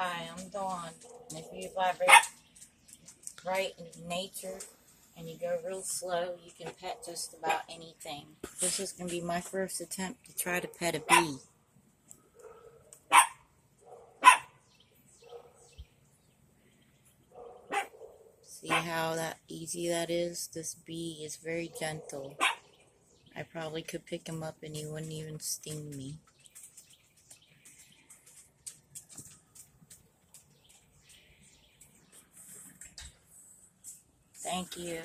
Hi, I'm Dawn. And if you vibrate right in nature and you go real slow, you can pet just about anything. This is going to be my first attempt to try to pet a bee. See how easy that is? This bee is very gentle. I probably could pick him up and he wouldn't even sting me. Thank you.